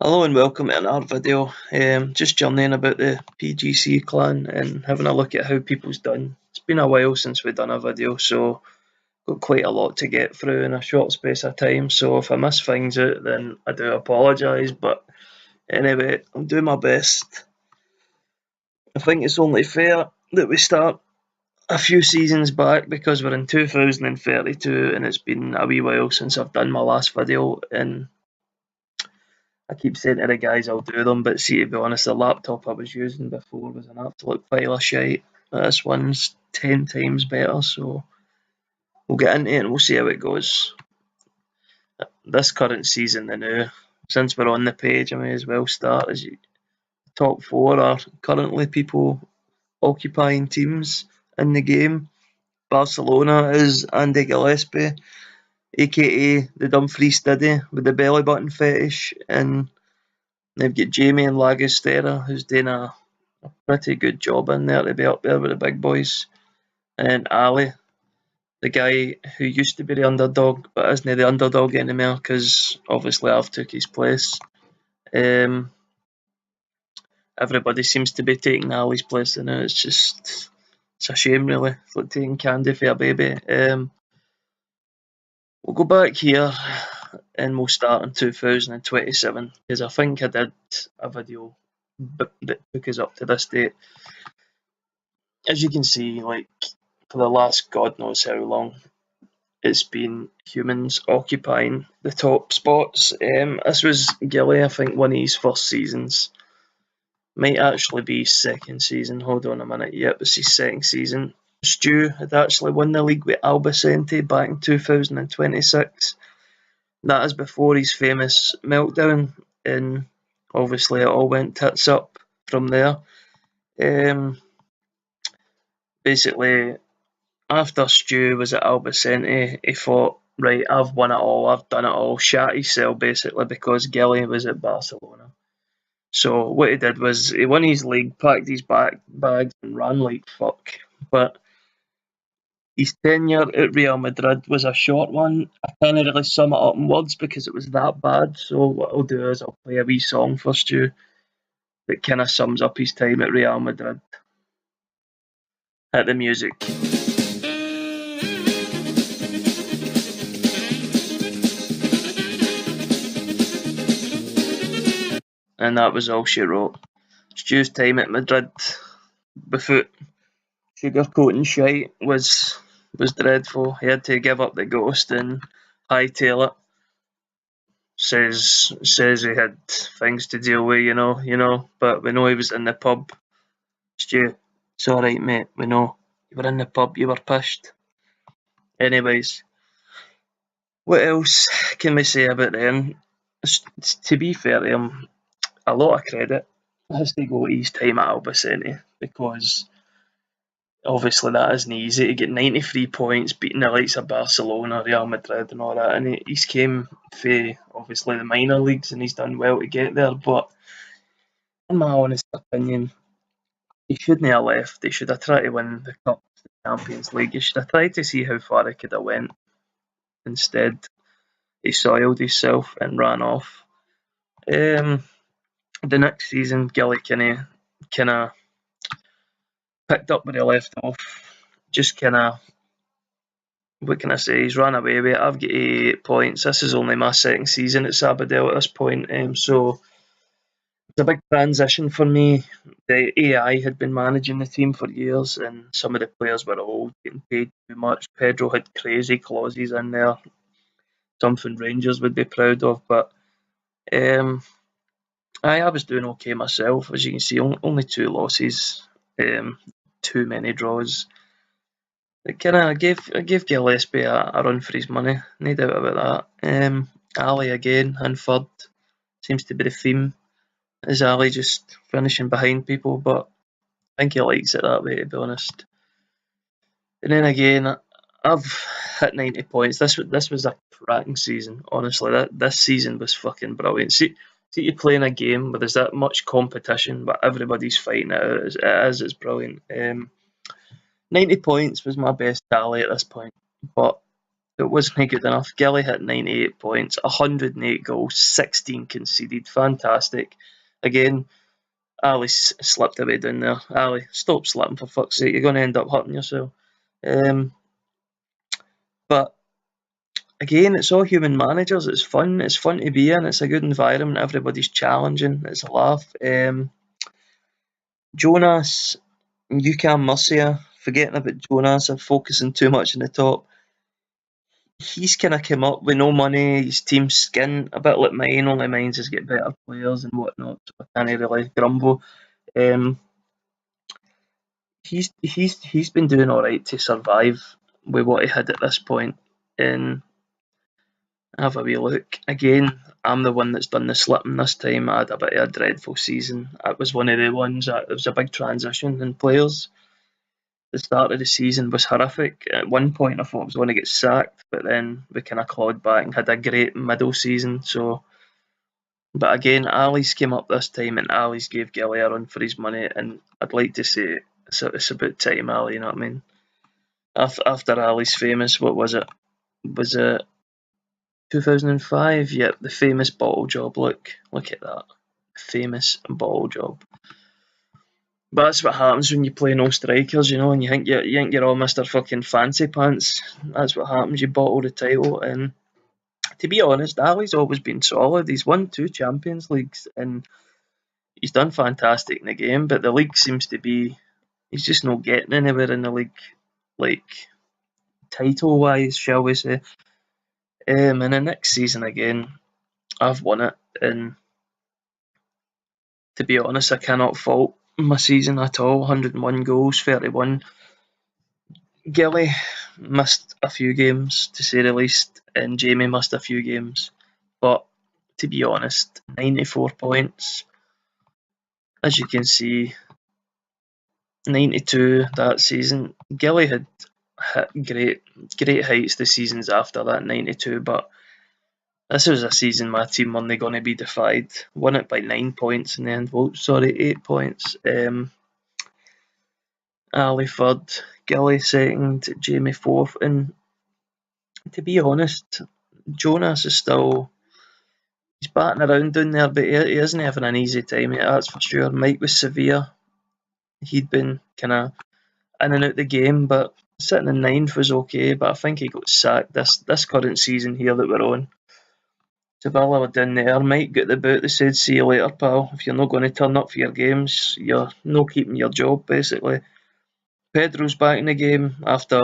Hello and welcome to another video. Just journeying about the PGC clan and having a look at how people's done. It's been a while since we've done a video, so got quite a lot to get through in a short space of time. So if I miss things out, then I do apologise. But anyway, I'm doing my best. I think it's only fair that we start a few seasons back because we're in 2032 and it's been a wee while since I've done my last video. And I keep saying to the guys I'll do them, but see, to be honest, the laptop I was using before was an absolute pile of shite. This one's 10 times better, so we'll get into it and we'll see how it goes. This current season, the new, since we're on the page, I may as well start as you. Top four are currently people occupying teams in the game. Barcelona is Andy Gillespie, aka the Dumfries Steady with the belly button fetish, and they've got Jamie and Lagostera, who's doing a pretty good job in there to be up there with the big boys. And Ali, the guy who used to be the underdog but isn't the underdog anymore because obviously I've took his place. Everybody seems to be taking Ali's place now. It's a shame really. It's like taking candy for a baby. We'll go back here and we'll start in 2027 because I think I did a video that took us up to this date. As you can see, like for the last God knows how long, it's been humans occupying the top spots. This was Gilly, I think, one of his first seasons. Might actually be his second season. Hold on a minute. Yep, it's his second season. Stu had actually won the league with Albacete back in 2026. That is before his famous meltdown, and obviously it all went tits up from there. Basically, after Stu was at Albacete, he thought, right, I've won it all, I've done it all, shat himself basically because Gilly was at Barcelona. So what he did was he won his league, packed his bags and ran like fuck. But his tenure at Real Madrid was a short one. I can't really sum it up in words because it was that bad. So what I'll do is I'll play a wee song for Stu that kind of sums up his time at Real Madrid. Hit the music. And that was all she wrote. Stu's time at Madrid, without sugarcoating shite, was dreadful. He had to give up the ghost and hightail it. Says he had things to deal with, you know. But we know he was in the pub. Stu, it's all right, mate. We know you were in the pub. You were pissed. Anyways, what else can we say about them? To be fair to him, a lot of credit has to go to his time at Albacete because obviously that isn't easy to get 93 points, beating the likes of Barcelona, Real Madrid and all that, and he's came for obviously the minor leagues and he's done well to get there, but in my honest opinion, he shouldn't have left. He should have tried to win the Cup, the Champions League. He should have tried to see how far he could have went. Instead, he soiled himself and ran off. The next season, Gilly kinda picked up where he left off. Just kinda, what can I say? He's run away with it. I've got 88 points. This is only my second season at Sabadell at this point, so it's a big transition for me. The AI had been managing the team for years, and some of the players were old, getting paid too much. Pedro had crazy clauses in there, something Rangers would be proud of. But I was doing okay myself, as you can see. Only 2 losses, too many draws. It kind of gave Gillespie a run for his money, no doubt about that. Ali again in third seems to be the theme. Is Ali just finishing behind people? But I think he likes it that way, to be honest. And then again, I've hit 90 points. This was a cracking season, honestly. This season was fucking brilliant. See you playing a game where there's that much competition, but everybody's fighting it out. It's brilliant. 90 points was my best tally at this point, but it wasn't good enough. Gilly hit 98 points, 108 goals, 16 conceded. Fantastic. Again, Ali slipped away down there. Ali, stop slipping for fuck's sake. You're going to end up hurting yourself. But again, it's all human managers. It's fun. It's fun to be in. It's a good environment. Everybody's challenging. It's a laugh. Jonas, UCAM Murcia, forgetting about Jonas and focusing too much on the top. He's kind of come up with no money. His team's skin, a bit like mine, only mine's has got better players and whatnot, so I can't really grumble. He's been doing all right to survive with what he had at this point. And have a wee look again. I'm the one that's done the slipping this time. I had a bit of a dreadful season. It was one of the ones that there was a big transition in players. The start of the season was horrific. At one point, I thought I was going to get sacked, but then we kind of clawed back and had a great middle season. So, but again, Ali's came up this time, and Ali's gave Gilly a run for his money. And I'd like to say it's about time, Ali. You know what I mean? After Ali's famous, what was it? Was it 2005? Yep, the famous bottle job. Look at that, famous bottle job. But that's what happens when you play no strikers, you know, and you think you're all Mr. fucking Fancy Pants. That's what happens. You bottle the title, and to be honest, Ali's always been solid. He's won 2 Champions Leagues, and he's done fantastic in the game. But the league seems to be, he's just not getting anywhere in the league, like title wise, shall we say? And the next season again, I've won it, and to be honest, I cannot fault my season at all. 101 goals, 31. Gilly missed a few games, to say the least, and Jamie missed a few games. But to be honest, 94 points. As you can see, 92 that season. Gilly had hit great heights the seasons after that 92, but this was a season my team weren't going to be defied. Won it by 9 points in the end. Well, sorry, 8 points. Ali third, Gilly second, Jamie fourth, and to be honest, Jonas is still, he's batting around down there, but he isn't having an easy time yet, that's for sure. Mike was severe. He'd been kind of in and out the game, but sitting in 9th was okay, but I think he got sacked this current season here that we're on. Zabala were down there. Mike got the boot. They said, "See you later, pal. If you're not going to turn up for your games, you're not keeping your job," basically. Pedro's back in the game after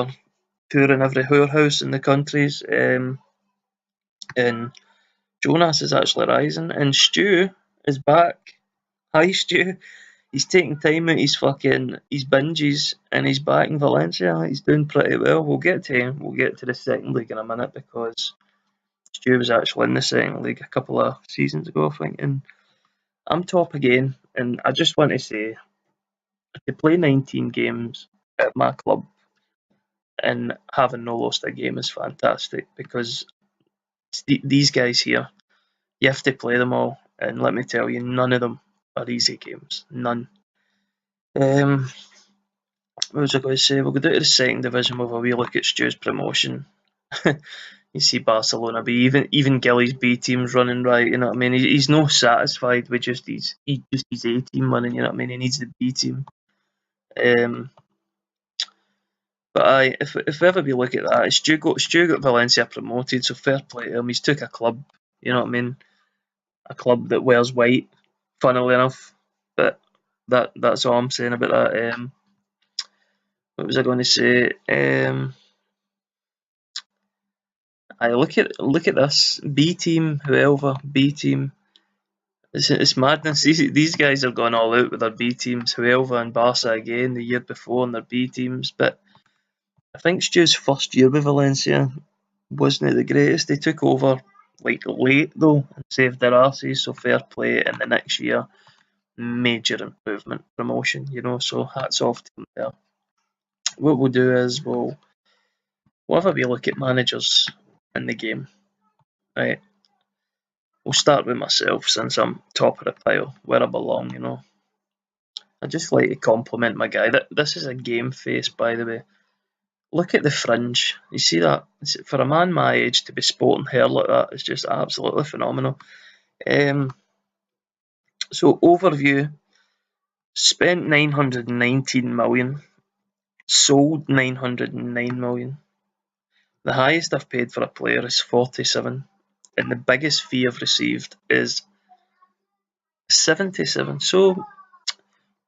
touring every whorehouse in the countries. And Jonas is actually rising. And Stu is back. Hi, Stu. He's taking time out his binges, and he's back in Valencia. He's doing pretty well. We'll get to him. We'll get to the second league in a minute, because Stu was actually in the second league a couple of seasons ago, I think. And I'm top again, and I just want to say, to play 19 games at my club and having no lost a game is fantastic, because these guys here, you have to play them all, and let me tell you, none of them are easy games. None. What was I going to say? We'll go down to the second division with a wee look at Stu's promotion. You see Barcelona B, even Gilly's B team's running right, you know what I mean? He's not satisfied with just his A team running, you know what I mean? He needs the B team. But if ever we look at that, Stu got Valencia promoted, so fair play to him. He's took a club, you know what I mean? A club that wears white, funnily enough. But that's all I'm saying about that. What was I going to say? I look at this B team, whoever B team. It's madness. These guys are going all out with their B teams. Huelva and Barca again the year before in their B teams. But I think Stu's first year with Valencia wasn't the greatest. They took over like late though and saved their asses. So fair play. And the next year, major improvement, promotion. You know, so hats off to them there. What we'll do is we'll have a wee look at managers in the game. Right. We'll start with myself, since I'm top of the pile, where I belong, you know. I'd just like to compliment my guy. This is a game face, by the way. Look at the fringe. You see that? For a man my age to be sporting hair like that is just absolutely phenomenal. So overview, spent 919 million, sold 909 million. The highest I've paid for a player is 47, and the biggest fee I've received is 77. So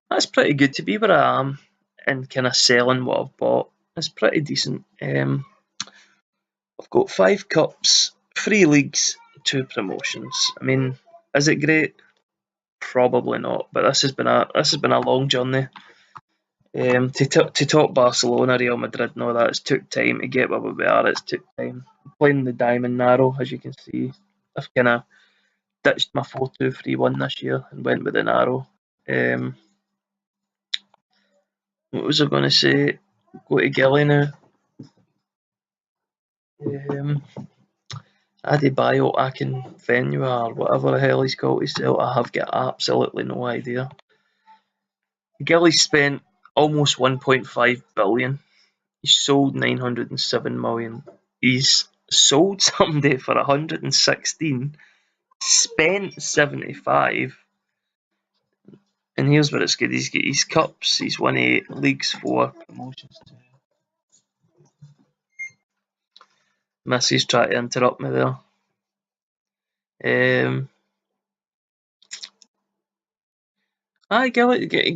that's pretty good to be where I am and kind of selling what I've bought. It's pretty decent. I've got 5 cups, 3 leagues, 2 promotions. I mean, is it great? Probably not. But this has been a long journey. To top Barcelona, Real Madrid, and all that, it's took time to get where we are. It's took time. Playing the diamond narrow, as you can see. I've kind of ditched my 4-2-3-1 this year and went with the narrow. What was I going to say? Go to Gilly now. Adebayo Akinfenwa or whatever the hell he's called himself. I have got absolutely no idea. Gilly spent almost 1.5 billion. He sold 907 million. He's sold somebody for 116, spent 75, and here's where it's good. He's got his cups, he's won 8, leagues 4, promotions 2. Missy's trying to interrupt me there.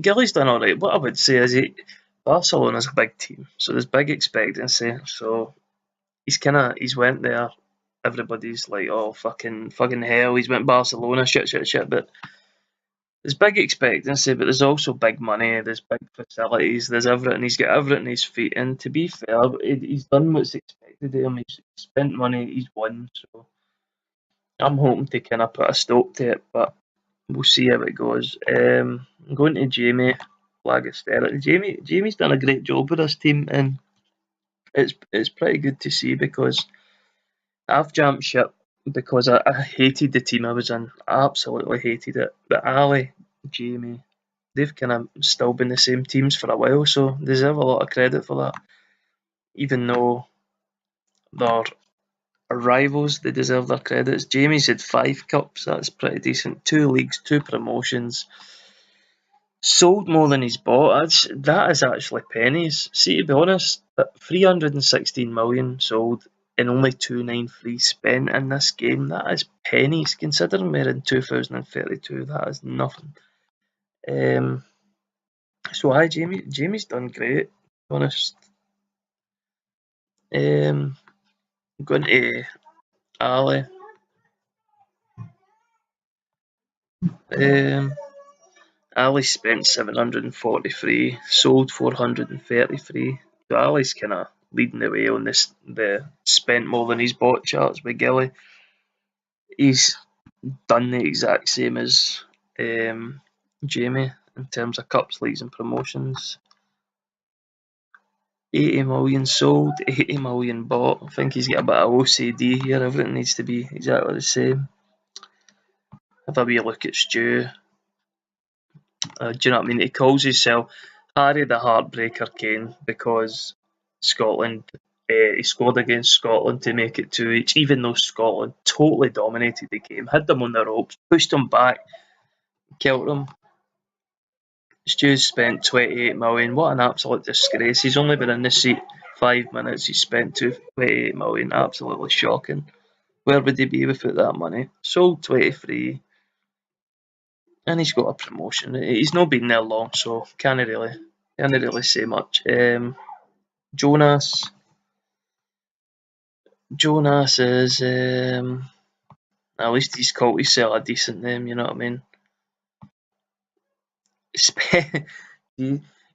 Gilly's done alright. What I would say is Barcelona's a big team, so there's big expectancy. So he's went there. Everybody's like, oh fucking hell, he's went Barcelona, shit. But there's big expectancy, but there's also big money. There's big facilities. There's everything. He's got everything he's feet in. To be fair, he's done what's expected of him. He's spent money. He's won. So I'm hoping to kind of put a stop to it, but we'll see how it goes. I'm going to Jamie Lagastera. Jamie's done a great job with this team, and it's pretty good to see because I've jumped ship because I hated the team I was in. I absolutely hated it. But Ali, Jamie, they've kind of still been the same teams for a while, so they deserve a lot of credit for that. Even though they're rivals, they deserve their credits. Jamie's had 5 cups, that's pretty decent. 2 leagues, 2 promotions. Sold more than he's bought. That is actually pennies. See, to be honest, 316 million sold and only 293 spent in this game. That is pennies. Considering we're in 2032, that is nothing. So hi, Jamie's done great. To be honest. I'm going to Ali. Ali spent 743, sold 433. So Ali's kind of leading the way on the spent more than he's bought charts with Gilly. He's done the exact same as Jamie in terms of cups, leagues, and promotions. 80 million sold, 80 million bought. I think he's got a bit of OCD here. Everything needs to be exactly the same. Have a wee look at Stu. Do you know what I mean? He calls himself Harry the Heartbreaker Kane because Scotland. He scored against Scotland to make it 2-each, even though Scotland totally dominated the game, had them on the ropes, pushed them back, killed them. Stu's spent 28 million. What an absolute disgrace. He's only been in the seat 5 minutes. He's spent 28 million. Absolutely shocking. Where would he be without that money? Sold 23. And he's got a promotion. He's not been there long, so can't really say much. Jonas is at least he's called himself a decent name. You know what I mean?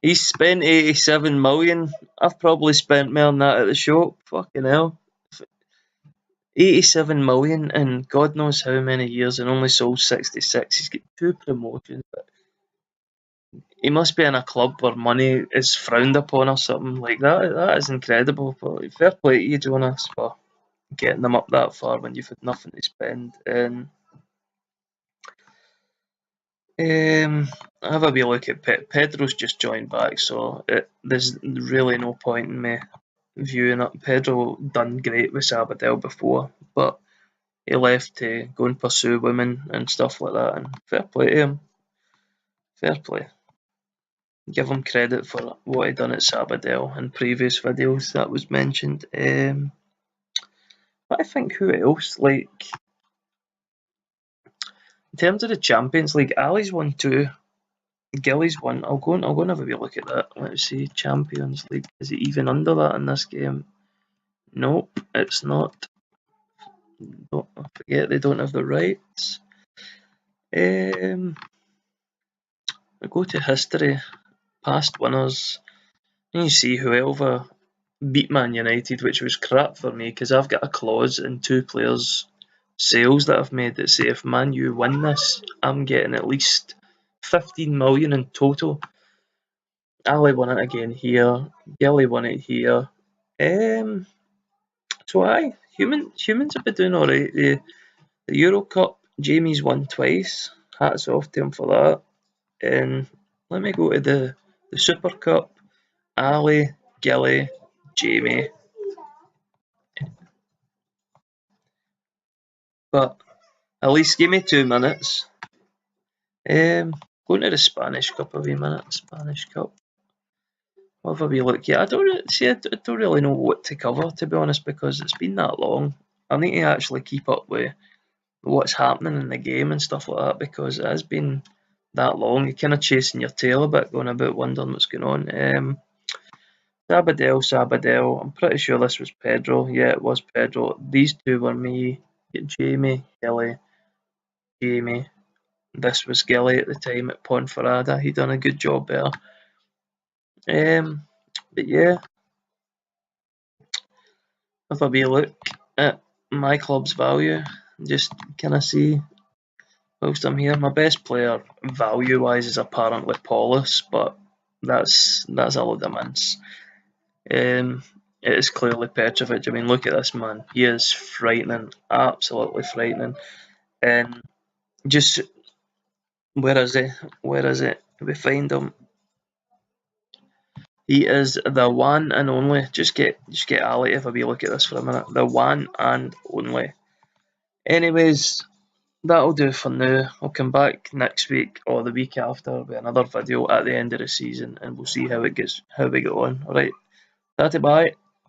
He's spent 87 million. I've probably spent more than that at the shop. Fucking hell. 87 million in God knows how many years and only sold 66. He's got 2 promotions. He must be in a club where money is frowned upon or something like that. That is incredible. But fair play to you, Jonas, for getting them up that far when you've had nothing to spend. And have a wee look at Pedro's just joined back, so there's really no point in me viewing it. Pedro done great with Sabadell before, but he left to go and pursue women and stuff like that, and fair play to him. Fair play. Give him credit for what he done at Sabadell in previous videos that was mentioned. But I think who else? Like, in terms of the Champions League, Ali's won 2. Gilly's won. I'll go and have a wee look at that. Let's see, Champions League. Is it even under that in this game? Nope, it's not. Don't forget they don't have the rights. I go to history, past winners, and you see whoever beat Man United, which was crap for me because I've got a clause in 2 players' sales that I've made that say if Man U win this, I'm getting at least 15 million in total. Ali won it again here. Gilly won it here. So aye, humans have been doing alright. The Euro Cup, Jamie's won twice. Hats off to him for that. And let me go to the Super Cup. Ali, Gilly, Jamie. But at least give me 2 minutes. Going to the Spanish Cup a wee minute. Spanish Cup. We'll have a wee look. Yeah, I don't really know what to cover, to be honest, because it's been that long. I need to actually keep up with what's happening in the game and stuff like that, because it has been that long. You're kind of chasing your tail a bit, going about wondering what's going on. Sabadell. I'm pretty sure this was Pedro. Yeah, it was Pedro. These 2 were me. Jamie, Gilly, Jamie. This was Gilly at the time at Ponferrada. He done a good job there. But yeah, have a wee look at my club's value. Just kind of see whilst I'm here. My best player value wise is apparently Paulus, but that's a load of mince. It is clearly Petrovic. I mean, look at this man. He is frightening, absolutely frightening. And just where is he? Where is it? We find him. He is the one and only. Just get Ali if I be look at this for a minute. The one and only. Anyways, that'll do for now. I'll come back next week or the week after with another video at the end of the season, and we'll see how we get on. Alright, bye.